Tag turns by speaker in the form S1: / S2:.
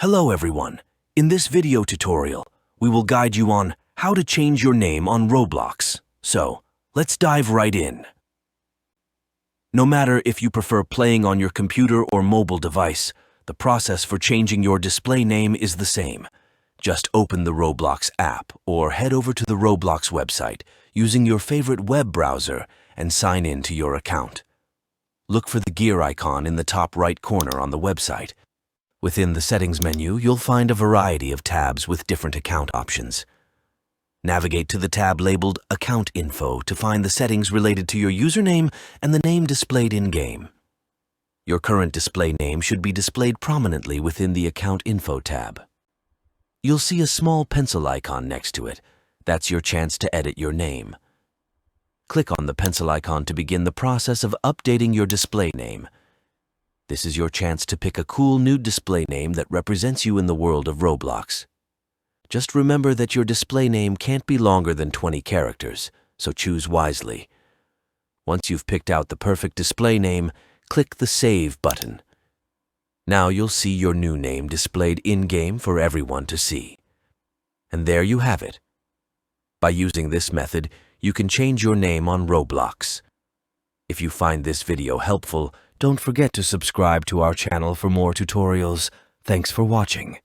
S1: Hello everyone. In this video tutorial, we will guide you on how to change your name on Roblox. So, let's dive right in. No matter if you prefer playing on your computer or mobile device, the process for changing your display name is the same. Just open the Roblox app or head over to the Roblox website using your favorite web browser and sign in to your account. Look for the gear icon in the top right corner on the website. Within the settings menu, you'll find a variety of tabs with different account options. Navigate to the tab labeled Account Info to find the settings related to your username and the name displayed in-game. Your current display name should be displayed prominently within the Account Info tab. You'll see a small pencil icon next to it. That's your chance to edit your name. Click on the pencil icon to begin the process of updating your display name. This is your chance to pick a cool new display name that represents you in the world of Roblox. Just remember that your display name can't be longer than 20 characters, so choose wisely. Once you've picked out the perfect display name, click the Save button. Now you'll see your new name displayed in-game for everyone to see. And there you have it. By using this method, you can change your name on Roblox. If you find this video helpful, don't forget to subscribe to our channel for more tutorials. Thanks for watching.